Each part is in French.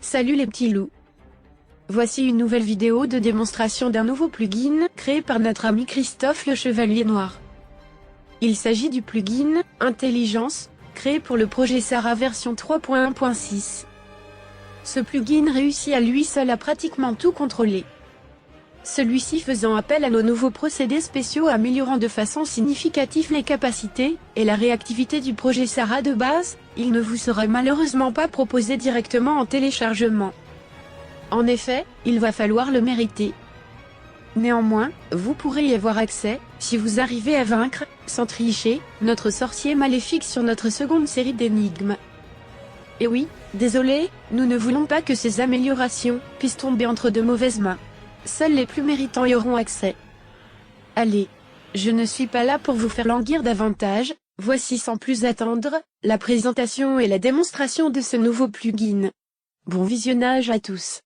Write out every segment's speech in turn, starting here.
Salut les petits loups. Voici une nouvelle vidéo de démonstration d'un nouveau plugin, créé par notre ami Christophe le Chevalier Noir. Il s'agit du plugin « Intelligence », créé pour le projet Sarah version 3.1.6. Ce plugin réussit à lui seul à pratiquement tout contrôler. Celui-ci faisant appel à nos nouveaux procédés spéciaux améliorant de façon significative les capacités et la réactivité du projet Sarah de base, il ne vous sera malheureusement pas proposé directement en téléchargement. En effet, il va falloir le mériter. Néanmoins, vous pourrez y avoir accès, si vous arrivez à vaincre, sans tricher, notre sorcier maléfique sur notre seconde série d'énigmes. Et oui, désolé, nous ne voulons pas que ces améliorations puissent tomber entre de mauvaises mains. Seuls les plus méritants y auront accès. Allez, je ne suis pas là pour vous faire languir davantage, voici sans plus attendre, la présentation et la démonstration de ce nouveau plugin. Bon visionnage à tous.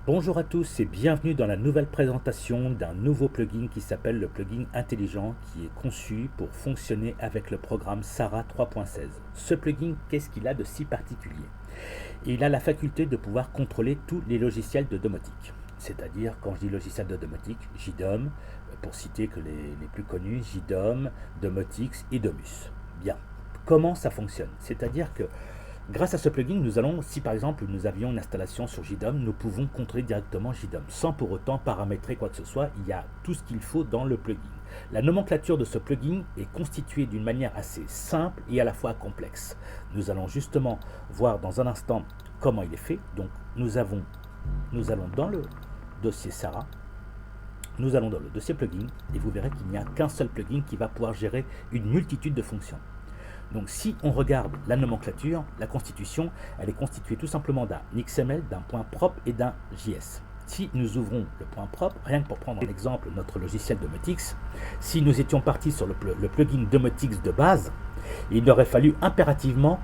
Bonjour à tous et bienvenue dans la nouvelle présentation d'un nouveau plugin qui s'appelle le plugin intelligent qui est conçu pour fonctionner avec le programme Sarah 3.16. Ce plugin, qu'est-ce qu'il a de si particulier? Il a la faculté de pouvoir contrôler tous les logiciels de domotique. C'est-à-dire, quand je dis logiciel de domotique, JDOM, pour citer que les plus connus, JDOM, Domotix et Domus. Bien, comment ça fonctionne? C'est-à-dire que grâce à ce plugin, nous allons, si par exemple nous avions une installation sur JDOM, nous pouvons contrôler directement JDOM sans pour autant paramétrer quoi que ce soit. Il y a tout ce qu'il faut dans le plugin. La nomenclature de ce plugin est constituée d'une manière assez simple et à la fois complexe. Nous allons justement voir dans un instant comment il est fait. Donc nous allons dans le dossier Sarah, nous allons dans le dossier plugin et vous verrez qu'il n'y a qu'un seul plugin qui va pouvoir gérer une multitude de fonctions. Donc si on regarde la nomenclature, la constitution, elle est constituée tout simplement d'un XML, d'un point propre et d'un JS. Si nous ouvrons le point propre, rien que pour prendre en exemple notre logiciel Domotix, si nous étions partis sur le plugin Domotix de base, il aurait fallu impérativement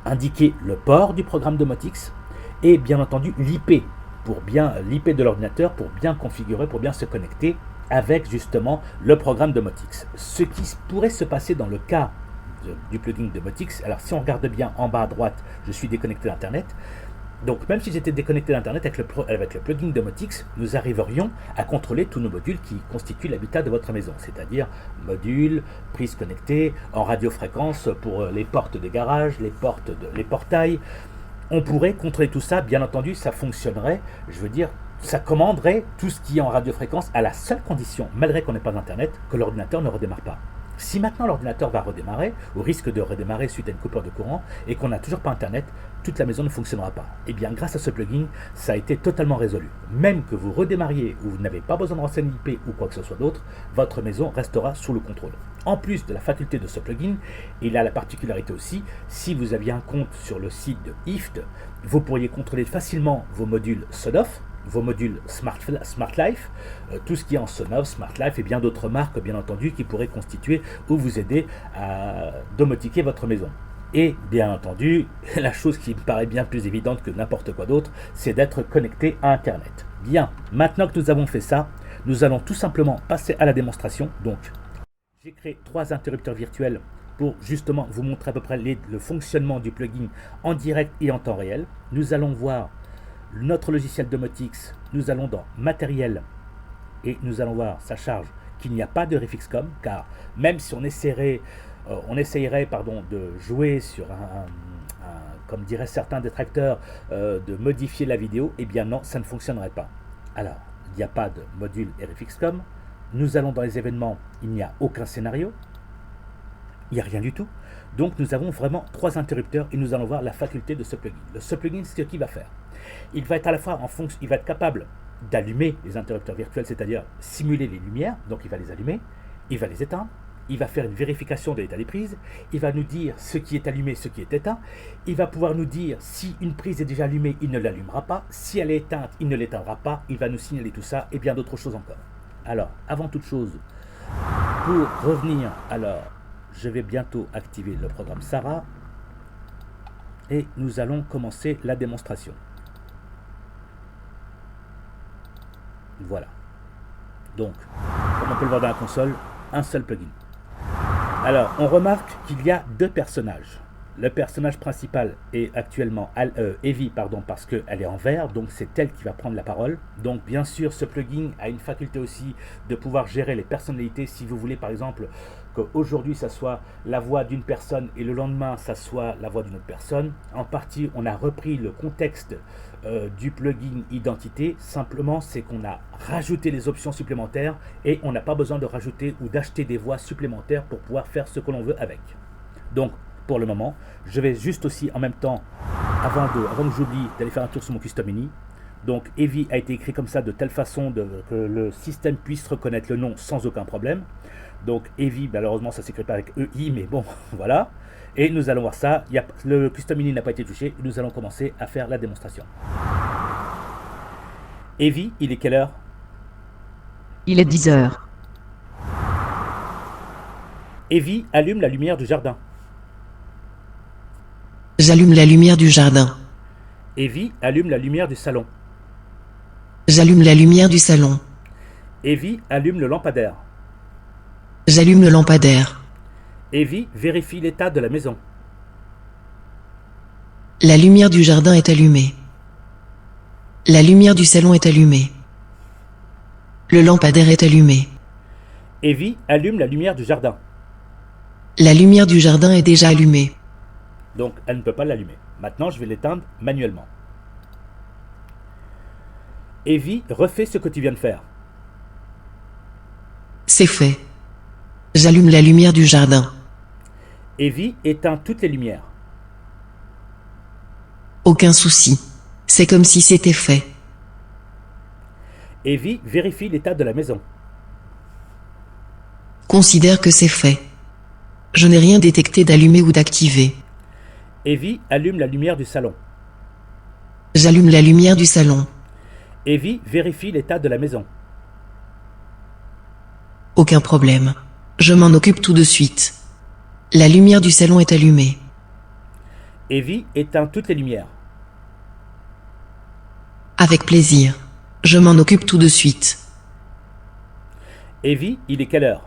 indiquer le port du programme Domotix et bien entendu l'IP, l'IP de l'ordinateur pour bien configurer, pour bien se connecter avec justement le programme Domotix. Ce qui pourrait se passer dans le cas du plugin Domotix, alors si on regarde bien en bas à droite, je suis déconnecté d'Internet. Donc même si j'étais déconnecté d'Internet avec le plugin Domotix, nous arriverions à contrôler tous nos modules qui constituent l'habitat de votre maison, c'est-à-dire modules, prises connectées, en radiofréquence pour les portes des garages, les portails. On pourrait contrôler tout ça, bien entendu, ça fonctionnerait, ça commanderait tout ce qui est en radiofréquence à la seule condition, malgré qu'on n'ait pas d'Internet, que l'ordinateur ne redémarre pas. Si maintenant l'ordinateur va redémarrer, ou risque de redémarrer suite à une coupure de courant, et qu'on n'a toujours pas Internet, toute la maison ne fonctionnera pas. Et bien grâce à ce plugin, ça a été totalement résolu. Même que vous redémarriez ou vous n'avez pas besoin de renseigner l'IP ou quoi que ce soit d'autre, votre maison restera sous le contrôle. En plus de la faculté de ce plugin, il a la particularité aussi, si vous aviez un compte sur le site de IFT, vous pourriez contrôler facilement vos modules SONOFF, vos modules Smart Life, tout ce qui est en SONOFF, Smart Life et bien d'autres marques bien entendu qui pourraient constituer ou vous aider à domotiquer votre maison. Et bien entendu, la chose qui me paraît bien plus évidente que n'importe quoi d'autre, c'est d'être connecté à Internet. Bien, maintenant que nous avons fait ça, nous allons tout simplement passer à la démonstration. Donc, j'ai créé 3 interrupteurs virtuels pour justement vous montrer à peu près le fonctionnement du plugin en direct et en temps réel. Nous allons voir notre logiciel Domotix, nous allons dans matériel et nous allons voir sa charge qu'il n'y a pas de Refixcom, car même si on essayerait de jouer sur comme diraient certains détracteurs, de modifier la vidéo, eh bien non, ça ne fonctionnerait pas. Alors, il n'y a pas de module Refixcom, nous allons dans les événements, il n'y a aucun scénario, il n'y a rien du tout. Donc nous avons vraiment 3 interrupteurs et nous allons voir la faculté de ce plugin. Ce plugin, c'est ce qu'il va faire. Il va être à la fois il va être capable d'allumer les interrupteurs virtuels, c'est-à-dire simuler les lumières, donc il va les allumer, il va les éteindre, il va faire une vérification de l'état des prises, il va nous dire ce qui est allumé, ce qui est éteint, il va pouvoir nous dire si une prise est déjà allumée, il ne l'allumera pas, si elle est éteinte, il ne l'éteindra pas, il va nous signaler tout ça et bien d'autres choses encore. Alors, avant toute chose, pour revenir, je vais bientôt activer le programme Sarah et nous allons commencer la démonstration. Voilà. Donc, comme on peut le voir dans la console, un seul plugin. Alors, on remarque qu'il y a 2 personnages. le personnage principal est actuellement Evie, pardon, parce qu'elle est en vert, donc c'est elle qui va prendre la parole. Donc bien sûr, ce plugin a une faculté aussi de pouvoir gérer les personnalités. Si vous voulez par exemple qu'aujourd'hui ça soit la voix d'une personne et le lendemain ça soit la voix d'une autre personne, en partie on a repris le contexte du plugin identité. Simplement c'est qu'on a rajouté les options supplémentaires et on n'a pas besoin de rajouter ou d'acheter des voix supplémentaires pour pouvoir faire ce que l'on veut avec. Donc pour le moment, je vais juste aussi en même temps, avant que j'oublie, d'aller faire un tour sur mon Custom Mini. Donc Evie a été écrit comme ça de telle façon que le système puisse reconnaître le nom sans aucun problème. Donc Evie, malheureusement ça s'écrit pas avec EI, mais bon, voilà. Et nous allons voir ça. Le Custom Mini n'a pas été touché. Nous allons commencer à faire la démonstration. Evie, il est quelle heure? Il est 10 heures. Evie, allume la lumière du jardin. J'allume la lumière du jardin. Evie, allume la lumière du salon. J'allume la lumière du salon. Evie, allume le lampadaire. J'allume le lampadaire. Evie, vérifie l'état de la maison. La lumière du jardin est allumée. La lumière du salon est allumée. Le lampadaire est allumé. Evie, allume la lumière du jardin. La lumière du jardin est déjà allumée. Donc elle ne peut pas l'allumer. Maintenant je vais l'éteindre manuellement. Evie, refais ce que tu viens de faire. C'est fait. J'allume la lumière du jardin. Evie, éteins toutes les lumières. Aucun souci. C'est comme si c'était fait. Evie, vérifie l'état de la maison. Considère que c'est fait. Je n'ai rien détecté d'allumé ou d'activé. Evie, allume la lumière du salon. J'allume la lumière du salon. Evie, vérifie l'état de la maison. Aucun problème. Je m'en occupe tout de suite. La lumière du salon est allumée. Evie, éteins toutes les lumières. Avec plaisir. Je m'en occupe tout de suite. Evie, il est quelle heure?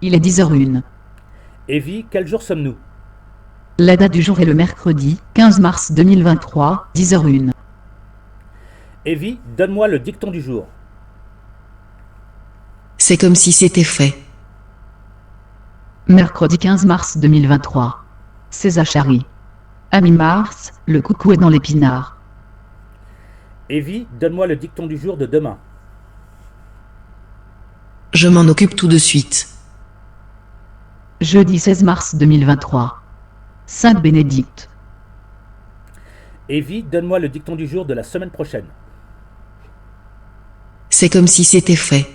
Il est 10h01. Evie, quel jour sommes-nous? La date du jour est le mercredi 15 mars 2023, 10h01. Evie, donne-moi le dicton du jour. C'est comme si c'était fait. Mercredi 15 mars 2023. C'est Zachary. Ami Mars, le coucou est dans l'épinard. Evie, donne-moi le dicton du jour de demain. Je m'en occupe tout de suite. Jeudi 16 mars 2023. Sainte Bénédicte. Evie, donne-moi le dicton du jour de la semaine prochaine. C'est comme si c'était fait.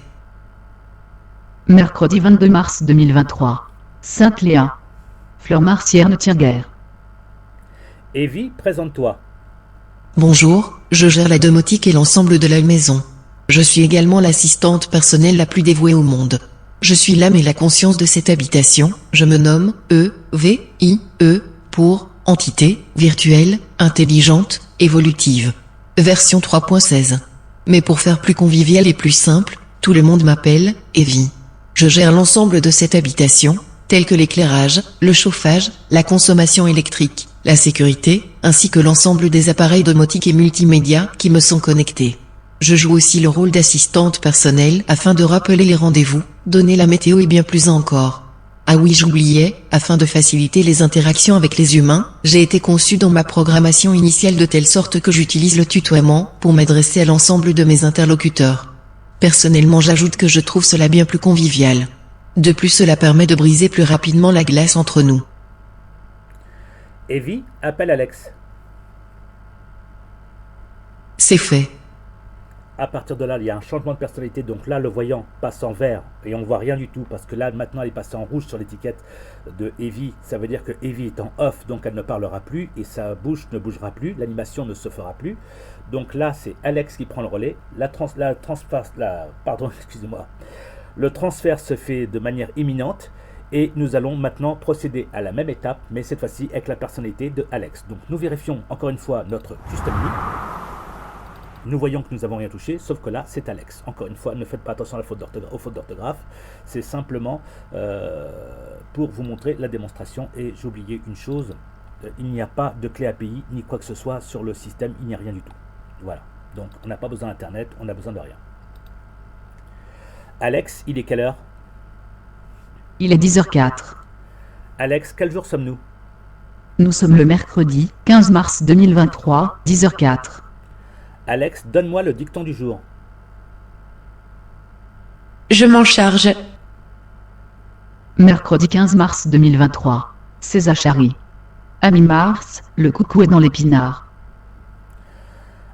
Mercredi 22 mars 2023. Sainte Léa. Fleur Martière ne tient guère. Evie, présente-toi. Bonjour, je gère la domotique et l'ensemble de la maison. Je suis également l'assistante personnelle la plus dévouée au monde. Je suis l'âme et la conscience de cette habitation. Je me nomme E-V-I-E pour entité virtuelle, intelligente, évolutive. Version 3.16. Mais pour faire plus convivial et plus simple, tout le monde m'appelle Evie. Je gère l'ensemble de cette habitation, tels que l'éclairage, le chauffage, la consommation électrique, la sécurité, ainsi que l'ensemble des appareils domotiques et multimédia qui me sont connectés. Je joue aussi le rôle d'assistante personnelle afin de rappeler les rendez-vous, donner la météo et bien plus encore. Ah oui, j'oubliais, afin de faciliter les interactions avec les humains, j'ai été conçu dans ma programmation initiale de telle sorte que j'utilise le tutoiement pour m'adresser à l'ensemble de mes interlocuteurs. Personnellement, j'ajoute que je trouve cela bien plus convivial. De plus, cela permet de briser plus rapidement la glace entre nous. Evie, appelle Alex. C'est fait. À partir de là, il y a un changement de personnalité. Donc là, le voyant passe en vert et on ne voit rien du tout parce que là, maintenant, elle est passée en rouge sur l'étiquette de Evie. Ça veut dire que Evie est en off, donc elle ne parlera plus et sa bouche ne bougera plus. L'animation ne se fera plus. Donc là, c'est Alex qui prend le relais. Le transfert se fait de manière imminente et nous allons maintenant procéder à la même étape, mais cette fois-ci avec la personnalité de Alex. Donc nous vérifions encore une fois notre Custom Mini. nous voyons que nous n'avons rien touché, sauf que là, c'est Alex. Encore une fois, ne faites pas attention aux fautes d'orthographe. C'est simplement pour vous montrer la démonstration. Et j'ai oublié une chose, il n'y a pas de clé API ni quoi que ce soit sur le système, il n'y a rien du tout. Voilà, donc on n'a pas besoin d'Internet, on n'a besoin de rien. Alex, il est quelle heure? Il est 10h04. Alex, quel jour sommes-nous? Nous sommes le mercredi 15 mars 2023, 10h04. Alex, donne-moi le dicton du jour. Je m'en charge. Mercredi 15 mars 2023. C'est Zachary. Ami Mars, le coucou est dans l'épinard.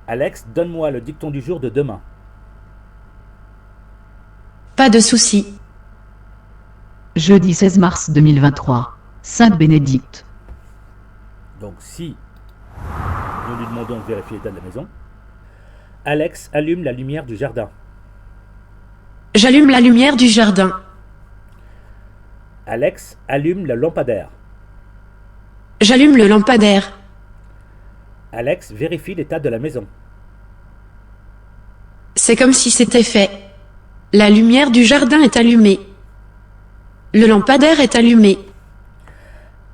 Alex, donne-moi le dicton du jour de demain. Pas de souci. Jeudi 16 mars 2023. Sainte Bénédicte. Donc si nous lui demandons de vérifier l'état de la maison. Alex, allume la lumière du jardin. J'allume la lumière du jardin. Alex, allume le lampadaire. J'allume le lampadaire. Alex, vérifie l'état de la maison. C'est comme si c'était fait. La lumière du jardin est allumée. Le lampadaire est allumé.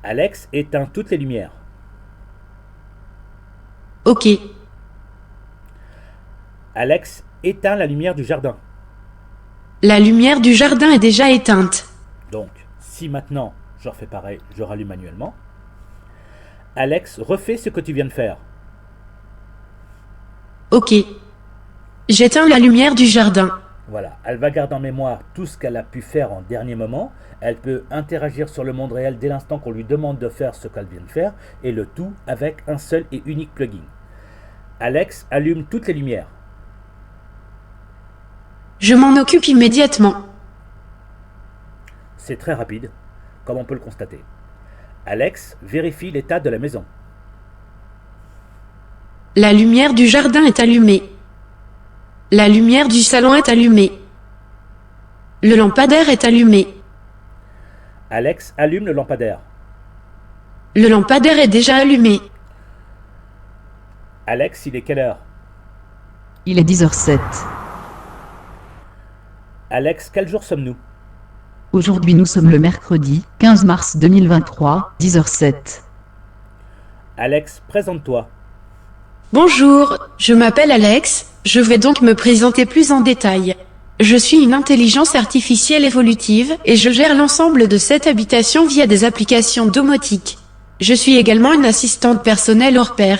Alex, éteins toutes les lumières. Ok. Alex, éteins la lumière du jardin. La lumière du jardin est déjà éteinte. Donc, si maintenant je refais pareil, je rallume manuellement. Alex, refais ce que tu viens de faire. Ok. J'éteins la lumière du jardin. Voilà, elle va garder en mémoire tout ce qu'elle a pu faire en dernier moment. Elle peut interagir sur le monde réel dès l'instant qu'on lui demande de faire ce qu'elle vient de faire, et le tout avec un seul et unique plugin. Alex, allume toutes les lumières. Je m'en occupe immédiatement. C'est très rapide, comme on peut le constater. Alex, vérifie l'état de la maison. La lumière du jardin est allumée. La lumière du salon est allumée. Le lampadaire est allumé. Alex, allume le lampadaire. Le lampadaire est déjà allumé. Alex, il est quelle heure? Il est 10h07. Alex, quel jour sommes-nous? Aujourd'hui nous sommes le mercredi 15 mars 2023, 10h07. Alex, présente-toi. Bonjour, je m'appelle Alex, je vais donc me présenter plus en détail. Je suis une intelligence artificielle évolutive et je gère l'ensemble de cette habitation via des applications domotiques. Je suis également une assistante personnelle hors pair.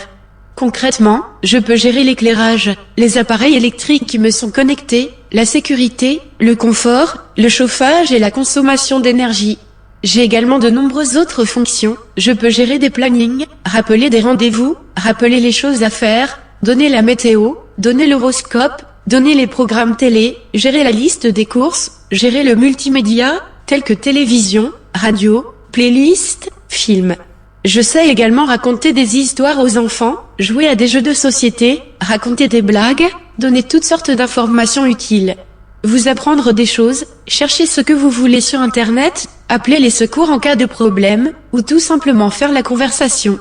Concrètement, je peux gérer l'éclairage, les appareils électriques qui me sont connectés, la sécurité, le confort, le chauffage et la consommation d'énergie. J'ai également de nombreuses autres fonctions. Je peux gérer des plannings, rappeler des rendez-vous, rappeler les choses à faire, donner la météo, donner l'horoscope, donner les programmes télé, gérer la liste des courses, gérer le multimédia, tel que télévision, radio, playlist, film. Je sais également raconter des histoires aux enfants, jouer à des jeux de société, raconter des blagues, donner toutes sortes d'informations utiles. Vous apprendre des choses, chercher ce que vous voulez sur Internet, appeler les secours en cas de problème, ou tout simplement faire la conversation.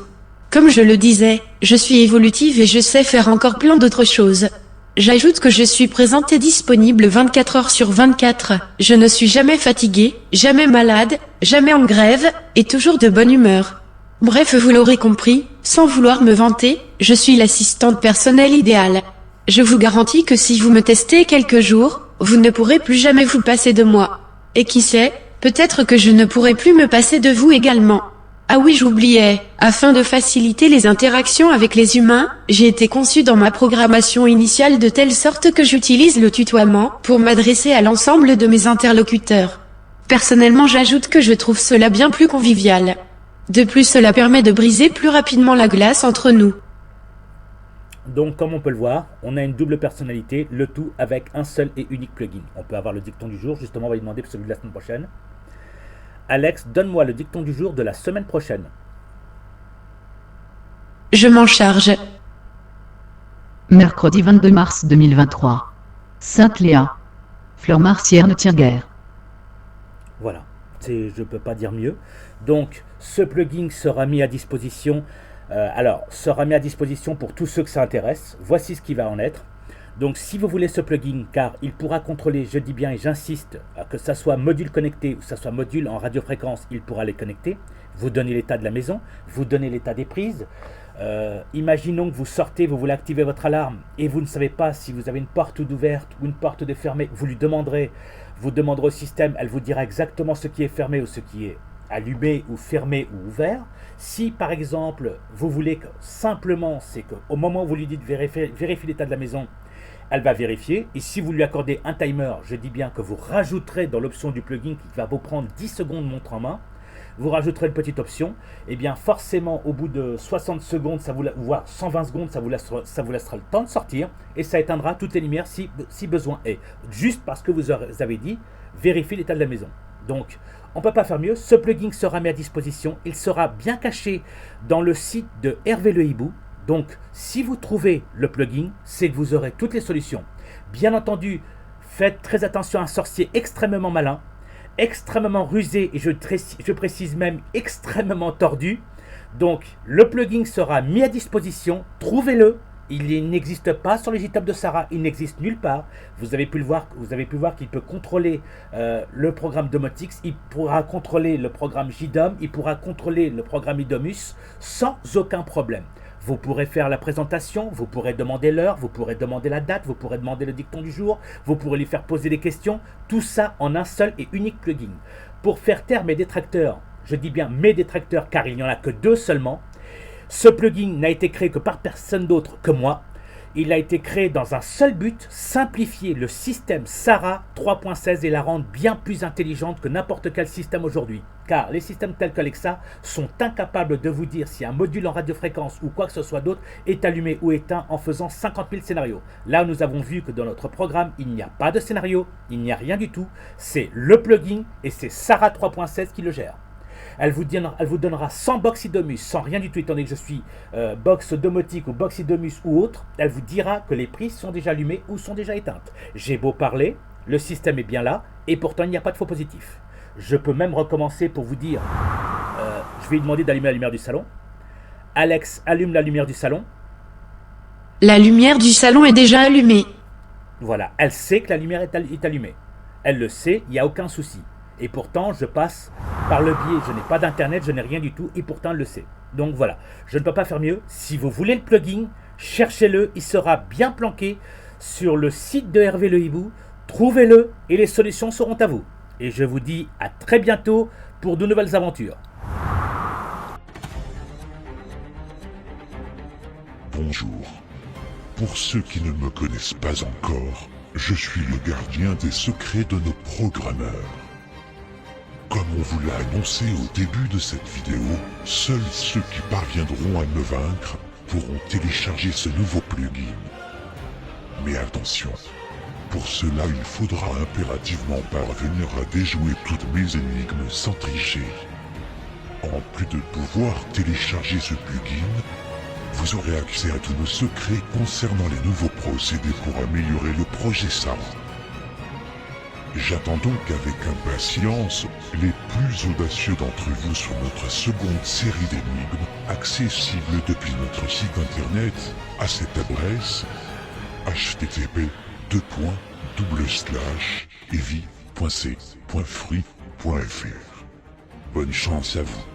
Comme je le disais, je suis évolutive et je sais faire encore plein d'autres choses. J'ajoute que je suis présente et disponible 24 heures sur 24. Je ne suis jamais fatiguée, jamais malade, jamais en grève, et toujours de bonne humeur. Bref, vous l'aurez compris, sans vouloir me vanter, je suis l'assistante personnelle idéale. Je vous garantis que si vous me testez quelques jours, vous ne pourrez plus jamais vous passer de moi. Et qui sait, peut-être que je ne pourrai plus me passer de vous également. Ah oui, j'oubliais, afin de faciliter les interactions avec les humains, j'ai été conçue dans ma programmation initiale de telle sorte que j'utilise le tutoiement pour m'adresser à l'ensemble de mes interlocuteurs. Personnellement, j'ajoute que je trouve cela bien plus convivial. De plus, cela permet de briser plus rapidement la glace entre nous. Donc, comme on peut le voir, on a une double personnalité, le tout avec un seul et unique plugin. On peut avoir le dicton du jour, justement, on va lui demander pour celui de la semaine prochaine. Alex, donne-moi le dicton du jour de la semaine prochaine. Je m'en charge. Mercredi 22 mars 2023. Sainte Léa. Fleur martière ne tient guère. Voilà, je ne peux pas dire mieux. Donc, ce plugin sera mis à disposition Alors, sera mis à disposition pour tous ceux que ça intéresse. Voici ce qui va en être. Donc si vous voulez ce plugin, car il pourra contrôler, je dis bien et j'insiste, que ça soit module connecté ou que ça soit module en radiofréquence, il pourra les connecter. Vous donnez l'état de la maison, vous donnez l'état des prises. Imaginons que vous sortez, vous voulez activer votre alarme et vous ne savez pas si vous avez une porte ouverte ou une porte de fermée. Vous demanderez au système, elle vous dira exactement ce qui est fermé ou ce qui est allumé ou fermé ou ouvert. Si par exemple vous voulez que simplement, c'est qu'au moment où vous lui dites vérifie l'état de la maison, elle va vérifier, et si vous lui accordez un timer, je dis bien que vous rajouterez dans l'option du plugin qui va vous prendre 10 secondes montre en main, vous rajouterez une petite option, et bien forcément au bout de 60 secondes, voire 120 secondes, ça vous laissera le temps de sortir, et ça éteindra toutes les lumières si besoin est, juste parce que vous avez dit vérifier l'état de la maison. Donc on ne peut pas faire mieux, ce plugin sera mis à disposition, il sera bien caché dans le site de Hervé Le Hibou. Donc, si vous trouvez le plugin, c'est que vous aurez toutes les solutions. Bien entendu, faites très attention à un sorcier extrêmement malin, extrêmement rusé et je précise même extrêmement tordu. Donc, le plugin sera mis à disposition, trouvez-le. Il n'existe pas sur les GitHub de Sarah, il n'existe nulle part. Vous avez pu voir qu'il peut contrôler le programme Domotix, il pourra contrôler le programme JDOM, il pourra contrôler le programme IDOMUS sans aucun problème. Vous pourrez faire la présentation, vous pourrez demander l'heure, vous pourrez demander la date, vous pourrez demander le dicton du jour, vous pourrez lui faire poser des questions, tout ça en un seul et unique plugin. Pour faire taire mes détracteurs, je dis bien mes détracteurs car il n'y en a que 2 seulement, ce plugin n'a été créé que par personne d'autre que moi. Il a été créé dans un seul but, simplifier le système Sarah 3.16 et la rendre bien plus intelligente que n'importe quel système aujourd'hui. Car les systèmes tels qu'Alexa sont incapables de vous dire si un module en radiofréquence ou quoi que ce soit d'autre est allumé ou éteint en faisant 50 000 scénarios. Là, nous avons vu que dans notre programme, il n'y a pas de scénario, il n'y a rien du tout. C'est le plugin et c'est Sarah 3.16 qui le gère. Elle vous donnera sans box IDOMUS, sans rien du tout, étant donné que je suis box domotique ou box IDOMUS ou autre, elle vous dira que les prises sont déjà allumées ou sont déjà éteintes. J'ai beau parler, le système est bien là, et pourtant il n'y a pas de faux positif. Je peux même recommencer pour vous dire, je vais lui demander d'allumer la lumière du salon. Alex, allume la lumière du salon. La lumière du salon est déjà allumée. Voilà, elle sait que la lumière est allumée. Elle le sait, il n'y a aucun souci. Et pourtant, je passe par le biais, je n'ai pas d'internet, je n'ai rien du tout, et pourtant elle le sait. Donc voilà, je ne peux pas faire mieux. Si vous voulez le plugin, cherchez-le, il sera bien planqué sur le site de Hervé Le Hibou. Trouvez-le et les solutions seront à vous. Et je vous dis à très bientôt pour de nouvelles aventures. Bonjour. Pour ceux qui ne me connaissent pas encore, je suis le gardien des secrets de nos programmeurs. Comme on vous l'a annoncé au début de cette vidéo, seuls ceux qui parviendront à me vaincre pourront télécharger ce nouveau plugin. Mais attention, pour cela il faudra impérativement parvenir à déjouer toutes mes énigmes sans tricher. En plus de pouvoir télécharger ce plugin, vous aurez accès à tous nos secrets concernant les nouveaux procédés pour améliorer le projet Sarah. J'attends donc avec impatience les plus audacieux d'entre vous sur notre seconde série d'énigmes accessible depuis notre site internet à cette adresse http://evi.c.free.fr. Bonne chance à vous.